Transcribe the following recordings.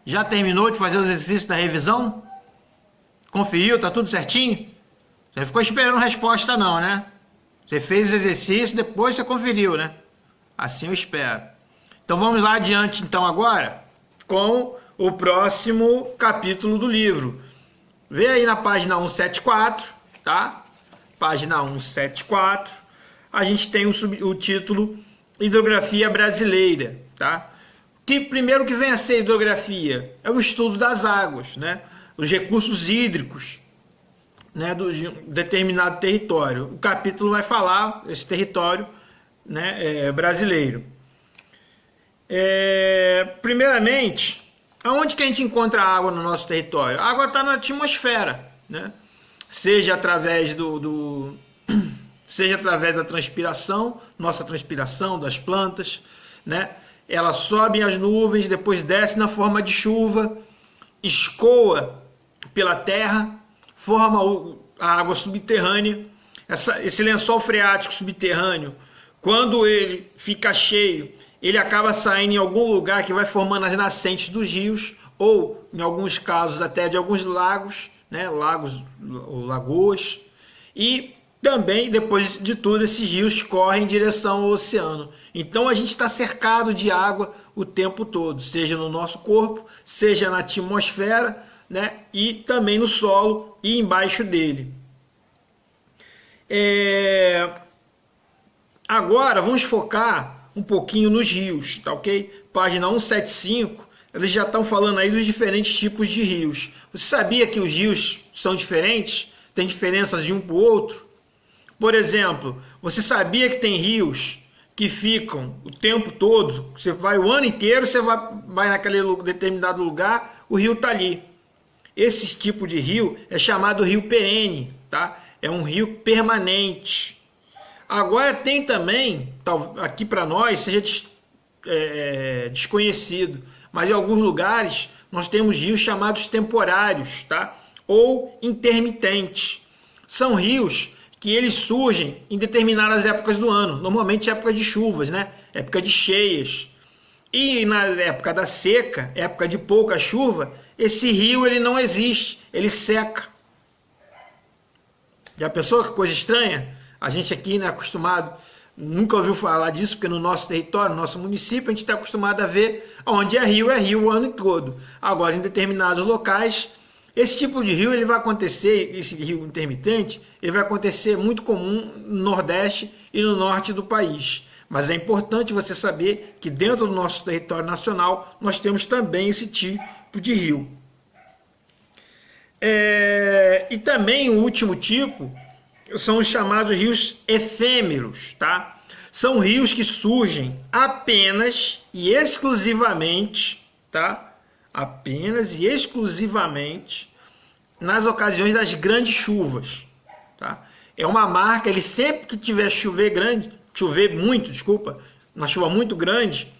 Já terminou de fazer os exercícios da revisão? Conferiu? Tá tudo certinho? Você não ficou esperando resposta não, né? Você fez os exercícios, depois você conferiu, né? Assim eu espero. Então vamos lá adiante então agora com o próximo capítulo do livro. Vê aí na página 174, tá? Página 174, a gente tem o título Hidrografia Brasileira, tá? Que primeiro que vem a ser hidrografia é o estudo das águas, né? Os recursos hídricos, né, de um determinado território. O capítulo vai falar esse território, né, brasileiro. Primeiramente, aonde que a gente encontra a água no nosso território? A água está na atmosfera, né? Seja através seja através da transpiração, nossa transpiração das plantas, né? Ela sobe as nuvens, depois desce na forma de chuva, escoa pela terra, forma a água subterrânea. Esse lençol freático subterrâneo, quando ele fica cheio, ele acaba saindo em algum lugar que vai formando as nascentes dos rios, ou em alguns casos até de alguns lagos, né? Lagos ou lagoas, e também, depois de tudo, esses rios correm em direção ao oceano. Então a gente está cercado de água o tempo todo, seja no nosso corpo, seja na atmosfera, né? E também no solo e embaixo dele. Agora vamos focar um pouquinho nos rios, tá ok? Página 175, eles já estão falando aí dos diferentes tipos de rios. Você sabia que os rios são diferentes? Tem diferenças de um para o outro? Por exemplo, você sabia que tem rios que ficam o tempo todo, você vai o ano inteiro, você vai naquele determinado lugar, o rio está ali. Esse tipo de rio é chamado rio perene, tá? É um rio permanente. Agora tem também, aqui para nós, seja desconhecido, mas em alguns lugares nós temos rios chamados temporários, tá? Ou intermitentes. São rios que eles surgem em determinadas épocas do ano, normalmente época de chuvas, né? Época de cheias. E na época da seca, época de pouca chuva, esse rio ele não existe, ele seca. Já pensou que coisa estranha? A gente aqui, né, acostumado, nunca ouviu falar disso, porque no nosso território, no nosso município, a gente está acostumado a ver onde é rio o ano todo. Agora, em determinados locais, esse tipo de rio ele vai acontecer, esse rio intermitente, ele vai acontecer muito comum no Nordeste e no Norte do país. Mas é importante você saber que dentro do nosso território nacional nós temos também esse tipo de rio. E também o último tipo são os chamados rios efêmeros, tá? São rios que surgem apenas e exclusivamente, tá? Apenas e exclusivamente nas ocasiões das grandes chuvas, tá? É uma marca, ele sempre que tiver chover muito, uma chuva muito grande,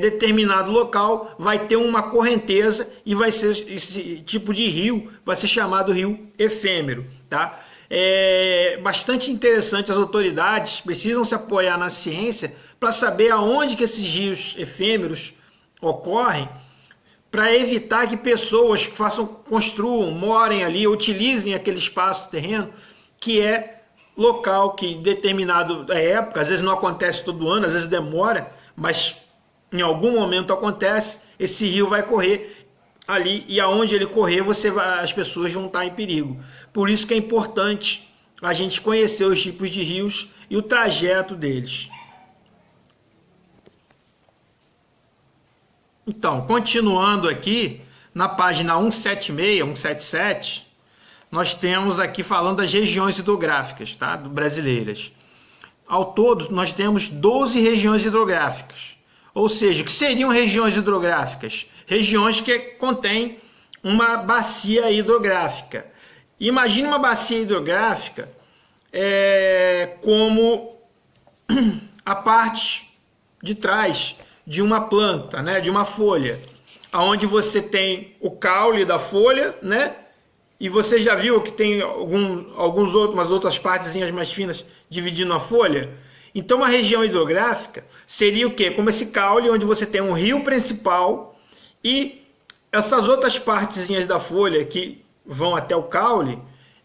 determinado local vai ter uma correnteza e vai ser esse tipo de rio, vai ser chamado rio efêmero, tá? É bastante interessante, as autoridades precisam se apoiar na ciência para saber aonde que esses rios efêmeros ocorrem, para evitar que pessoas construam, morem ali, utilizem aquele espaço terreno que é local que em determinada época, às vezes não acontece todo ano, às vezes demora, mas em algum momento acontece, esse rio vai correr ali e aonde ele correr as pessoas vão estar em perigo. Por isso que é importante a gente conhecer os tipos de rios e o trajeto deles. Então, continuando aqui, na página 176, 177, nós temos aqui falando das regiões hidrográficas, tá? Brasileiras. Ao todo, nós temos 12 regiões hidrográficas. Ou seja, o que seriam regiões hidrográficas? Regiões que contêm uma bacia hidrográfica. Imagine uma bacia hidrográfica como a parte de trás de uma planta, né, de uma folha, onde você tem o caule da folha, né, e você já viu que tem umas outras partezinhas mais finas dividindo a folha? Então uma região hidrográfica seria o quê? Como esse caule onde você tem um rio principal e Essas outras partezinhas da folha que vão até o caule,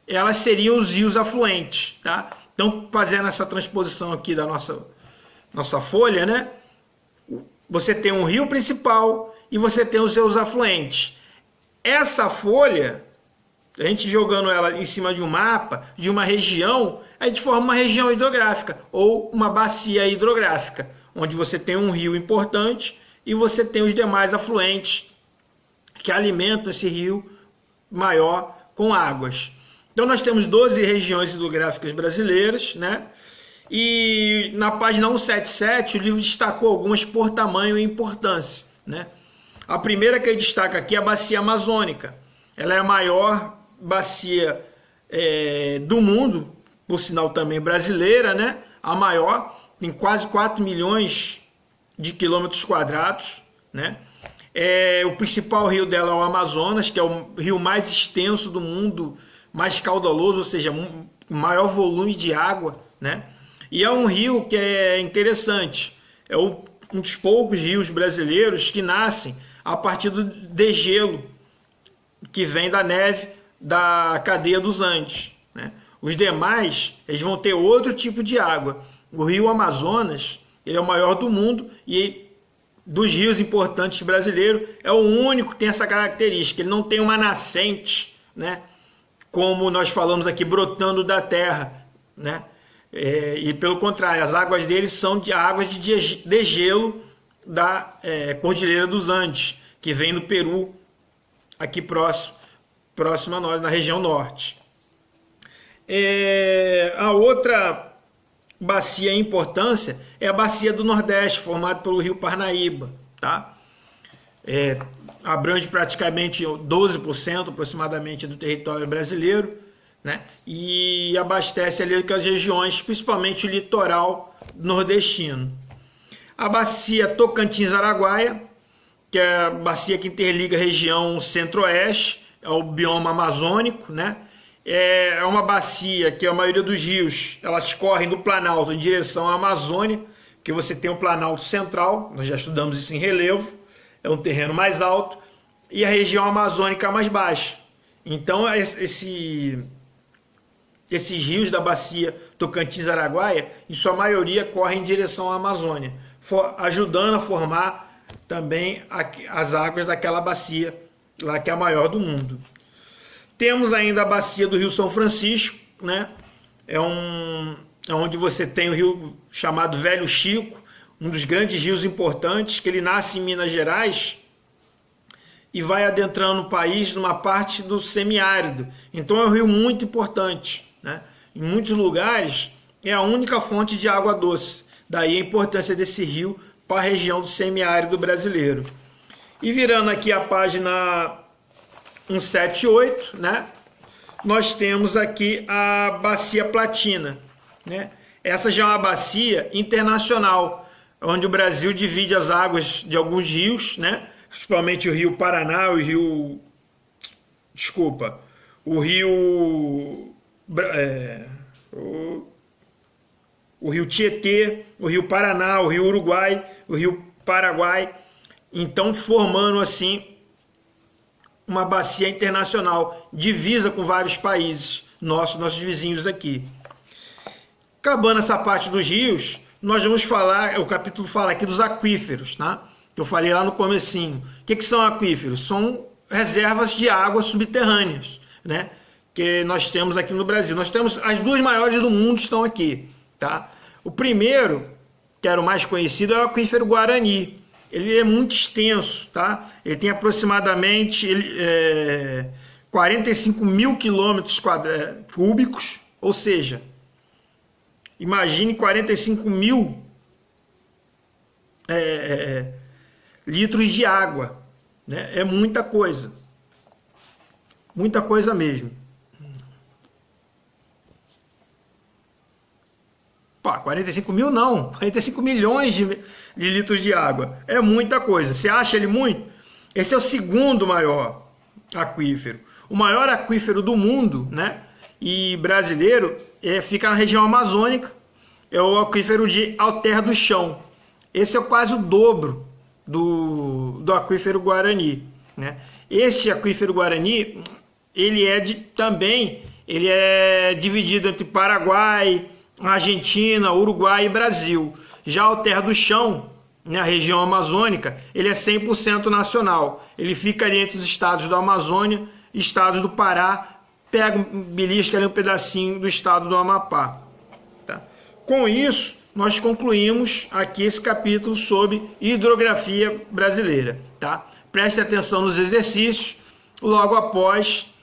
elas seriam os rios afluentes, tá? Então, fazendo essa transposição aqui da nossa folha, né? Você tem um rio principal e você tem os seus afluentes. Essa folha, a gente jogando ela em cima de um mapa, de uma região, a gente forma uma região hidrográfica ou uma bacia hidrográfica, onde você tem um rio importante e você tem os demais afluentes que alimentam esse rio maior com águas. Então nós temos 12 regiões hidrográficas brasileiras, né? E na página 177 o livro destacou algumas por tamanho e importância, né? A primeira que ele destaca aqui é a bacia amazônica. Ela é a maior bacia do mundo, por sinal também brasileira, né? A maior, tem quase 4 milhões de quilômetros quadrados, né? O principal rio dela é o Amazonas, que é o rio mais extenso do mundo, mais caudaloso, ou seja, maior volume de água, né? E é um rio que é interessante, é um dos poucos rios brasileiros que nascem a partir do degelo que vem da neve da cadeia dos Andes, né? Os demais, eles vão ter outro tipo de água. O rio Amazonas, ele é o maior do mundo e dos rios importantes brasileiros, é o único que tem essa característica. Ele não tem uma nascente, né? Como nós falamos aqui, brotando da terra, né? E pelo contrário, as águas dele são de águas de degelo da Cordilheira dos Andes, que vem do Peru, aqui próximo a nós, na região norte. A outra bacia em importância é a bacia do Nordeste, formada pelo rio Parnaíba, tá? Abrange praticamente 12% aproximadamente do território brasileiro, né? E abastece ali as regiões, principalmente o litoral nordestino. A bacia Tocantins-Araguaia, que é a bacia que interliga a região centro-oeste, é o bioma amazônico, né? É uma bacia que a maioria dos rios, elas correm do Planalto em direção à Amazônia, que você tem o Planalto Central, nós já estudamos isso em relevo, é um terreno mais alto, e a região amazônica mais baixa. Então, esses rios da bacia Tocantins-Araguaia, em sua maioria, correm em direção à Amazônia, ajudando a formar também as águas daquela bacia, lá que é a maior do mundo. Temos ainda a bacia do Rio São Francisco, né? É onde você tem o rio chamado Velho Chico, um dos grandes rios importantes, que ele nasce em Minas Gerais e vai adentrando o país numa parte do semiárido. Então é um rio muito importante, né? Em muitos lugares é a única fonte de água doce. Daí a importância desse rio para a região do semiárido brasileiro. E virando aqui a página 178, né? Nós temos aqui a Bacia Platina, né? Essa já é uma bacia internacional, onde o Brasil divide as águas de alguns rios, né? Principalmente o Rio Paraná, o Rio Tietê, o Rio Paraná, o Rio Uruguai, o Rio Paraguai, então formando assim uma bacia internacional, divisa com vários países nossos vizinhos aqui. Acabando essa parte dos rios, nós vamos falar, o capítulo fala aqui dos aquíferos, tá? Que eu falei lá no comecinho. O que são aquíferos? São reservas de águas subterrâneas, né? Que nós temos aqui no Brasil. Nós temos as duas maiores do mundo, estão aqui, tá? O primeiro, que era o mais conhecido, é o aquífero Guarani. Ele é muito extenso, tá? Ele tem aproximadamente 45 mil quilômetros cúbicos, ou seja, imagine 45 mil litros de água, né? É muita coisa mesmo. 45 mil não, 45 milhões de litros de água, é muita coisa. Você acha ele muito? Esse é o segundo maior aquífero. O maior aquífero do mundo, né, e brasileiro, fica na região amazônica, é o aquífero de Alter do Chão. Esse é quase o dobro do aquífero Guarani, né? Esse aquífero Guarani, ele é dividido entre Paraguai, Argentina, Uruguai e Brasil. Já o Terra do Chão, na região amazônica, ele é 100% nacional. Ele fica ali entre os estados da Amazônia e estados do Pará, belisca ali um pedacinho do estado do Amapá. Tá? Com isso, nós concluímos aqui esse capítulo sobre hidrografia brasileira. Tá? Preste atenção nos exercícios, logo após,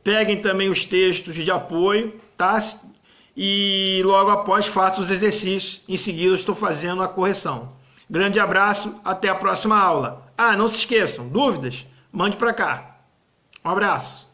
peguem também os textos de apoio, tá? E logo após façam os exercícios, em seguida eu estou fazendo a correção. Grande abraço, até a próxima aula. Ah, não se esqueçam, dúvidas? Mande para cá. Um abraço.